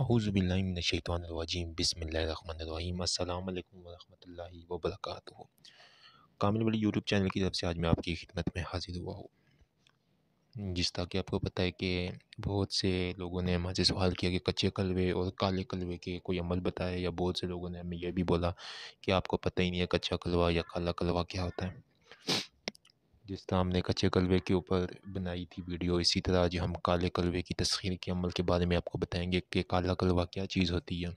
اعوذ باللہ من الشیطان الرجیم بسم اللہ الرحمن الرحیم السلام علیکم ورحمۃ اللہ وبرکاتہ۔ کامل بڑی یوٹیوب چینل کی طرف سے آج میں آپ کی خدمت میں حاضر ہوا ہوں، جس طرح کہ آپ کو پتہ ہے کہ بہت سے لوگوں نے ہمارے سے سوال کیا کہ کچے کلوے اور کالے کلوے کے کوئی عمل بتایا، یا بہت سے لوگوں نے ہمیں یہ بھی بولا کہ آپ کو پتہ ہی نہیں ہے کچا کلوا یا کالا کلوا کیا ہوتا ہے۔ جس طرح ہم نے کچے کلوے کے اوپر بنائی تھی ویڈیو، اسی طرح آج ہم کالے کلوے کی تسخیر کے عمل کے بارے میں آپ کو بتائیں گے کہ کالا کلوا کیا چیز ہوتی ہے۔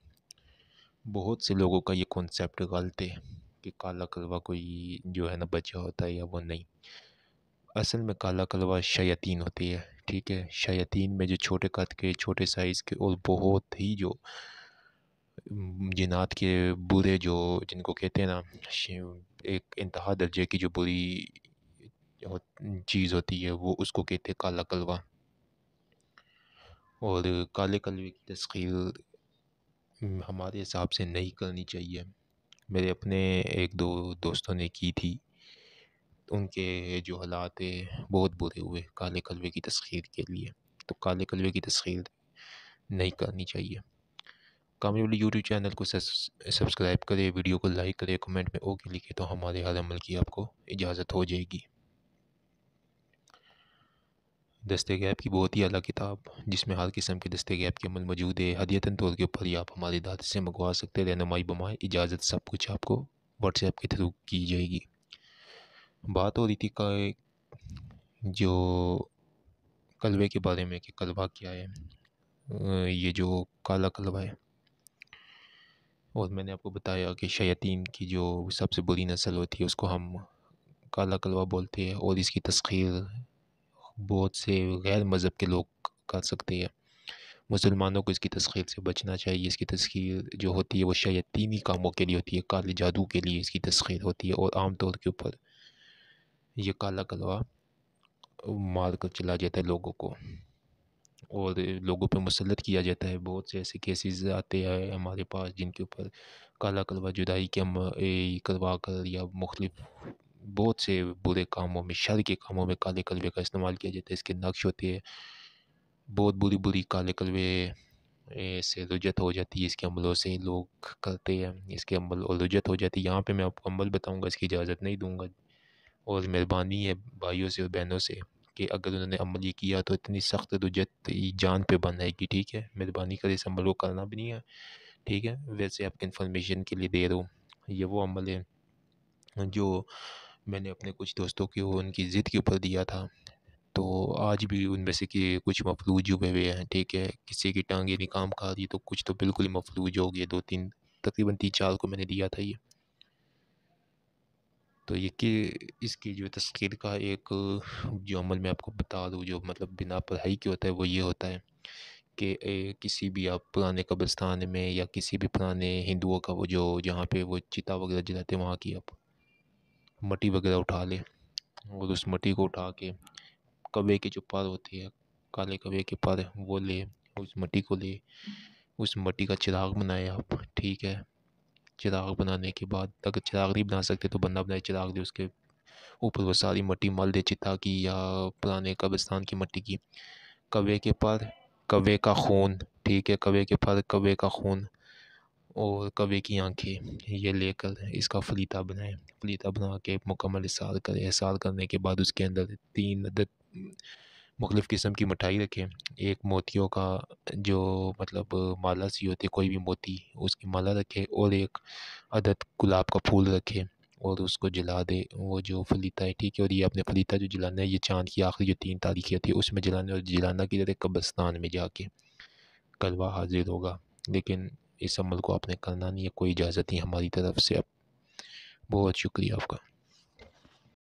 بہت سے لوگوں کا یہ کنسیپٹ غلط ہے کہ کالا کلوا کوئی جو ہے نا بچہ ہوتا ہے یا وہ نہیں۔ اصل میں کالا کلوا شیاطین ہوتی ہے، ٹھیک ہے۔ شیاطین میں جو چھوٹے قد کے، چھوٹے سائز کے اور بہت ہی جو جنات کے برے، جو جن کو کہتے ہیں نا ایک انتہا درجے کی جو بری چیز ہوتی ہے، وہ اس کو کہتے ہیں کالا کلوا۔ اور کالے کلوے کی تسخیر ہمارے حساب سے نہیں کرنی چاہیے۔ میرے اپنے ایک دو دوستوں نے کی تھی، ان کے جو حالات بہت برے ہوئے کالے کلوے کی تسخیر کے لیے، تو کالے کلوے کی تسخیر نہیں کرنی چاہیے۔ کامیابی یوٹیوب چینل کو سبسکرائب کرے، ویڈیو کو لائک کرے، کمنٹ میں اوکے لکھے، تو ہمارے ہر عمل کی آپ کو اجازت ہو جائے گی۔ دستے غیب کی بہت ہی اعلیٰ کتاب، جس میں ہر قسم کے دستے غیب کے عمل موجود ہے، ہدیتاً طور کے اوپر ہی آپ ہماری داد سے منگوا سکتے ہیں۔ رہنمائی بمائے اجازت سب کچھ آپ کو واٹس ایپ کے تھرو کی جائے گی۔ بات ہو رہی تھی کہ جو کلوے کے بارے میں کہ کلوا کیا ہے، یہ جو کالا کلوا ہے، اور میں نے آپ کو بتایا کہ شیاطین کی جو سب سے بری نسل ہوتی ہے اس کو ہم کالا کلوا بولتے ہیں، اور اس کی تسخیر بہت سے غیر مذہب کے لوگ کر سکتے ہیں۔ مسلمانوں کو اس کی تسخیر سے بچنا چاہیے۔ اس کی تسخیر جو ہوتی ہے وہ شیاطینی کاموں کے لیے ہوتی ہے، کالے جادو کے لیے اس کی تسخیر ہوتی ہے، اور عام طور کے اوپر یہ کالا کلوا مار کر چلا جاتا ہے لوگوں کو، اور لوگوں پہ مسلط کیا جاتا ہے۔ بہت سے ایسے کیسز آتے ہیں ہمارے پاس جن کے اوپر کالا کلوا جدائی کے کروا کر یا مختلف بہت سے برے کاموں میں، شر کے کاموں میں کالے کلوے کا استعمال کیا جاتا ہے۔ اس کے نقش ہوتے ہیں، بہت بری کالے کلوے سے رجت ہو جاتی ہے، اس کے عملوں سے لوگ کرتے ہیں، اس کے عمل اور رجت ہو جاتی ہے۔ یہاں پہ میں آپ کو عمل بتاؤں گا، اس کی اجازت نہیں دوں گا، اور مہربانی ہے بھائیوں سے اور بہنوں سے کہ اگر انہوں نے عمل یہ کیا تو اتنی سخت رجت جان پہ بن جائے گی، ٹھیک ہے۔ مہربانی کر اس عمل کو کرنا بھی نہیں ہے، ٹھیک ہے۔ ویسے آپ کی انفارمیشن کے لیے دے رہا ہوں، یہ وہ عمل ہے جو میں نے اپنے کچھ دوستوں کو ان کی ضد کے اوپر دیا تھا، تو آج بھی ان میں سے کہ کچھ مفلوج ہوئے ہیں، ٹھیک ہے۔ کسی کی ٹانگیں نہیں کام کھا رہی، تو کچھ تو بالکل ہی مفلوج ہو گئے۔ تقریباً 3-4 کو میں نے دیا تھا یہ۔ تو یہ کہ اس کی جو تسخیر کا ایک جو عمل میں آپ کو بتا دوں، جو مطلب بنا پڑھائی کے ہوتا ہے، وہ یہ ہوتا ہے کہ کسی بھی آپ پرانے قبرستان میں یا کسی بھی پرانے ہندوؤں کا وہ جو جہاں پہ وہ چتا وغیرہ جلاتے ہیں، وہاں کی آپ مٹی وغیرہ اٹھا لیں، اور اس مٹی کو اٹھا کے کوے کے جو پر ہوتے ہیں، کالے کوے کے پر، وہ لے، اس مٹی کو لے، اس مٹی کا چراغ بنائے آپ، ٹھیک ہے۔ چراغ بنانے کے بعد اگر چراغ نہیں بنا سکتے تو بندہ بنائے چراغ دے، اس کے اوپر وہ ساری مٹی مل دے، چتا کی یا پرانے قبرستان کی مٹی کی، کوے کے پر، کوے کا خون، ٹھیک ہے، کوے کے پر، کوے کا خون اور کوے کی آنکھیں، یہ لے کر اس کا فلیطہ بنائیں۔ فلیطہ بنا کے مکمل احسار کرے۔ احسار کرنے کے بعد اس کے اندر 3 عدد مختلف قسم کی مٹھائی رکھیں۔ ایک موتیوں کا جو مطلب مالا سی ہوتی ہے، کوئی بھی موتی، اس کی مالا رکھے، اور ایک عدد گلاب کا پھول رکھے، اور اس کو جلا دے، وہ جو فلیطہ ہے، ٹھیک ہے۔ اور یہ اپنے فلیطہ جو جلانا ہے، یہ چاند کی آخری جو 3 تاریخیں ہوتی ہے اس میں جلانا ہے، اور جلانا کی جگہ قبرستان میں جا کے کلوا حاضر ہوگا۔ لیکن اس عمل کو آپ نے کرنا نہیں ہے، کوئی اجازت نہیں ہماری طرف سے۔ اب بہت شکریہ آپ کا۔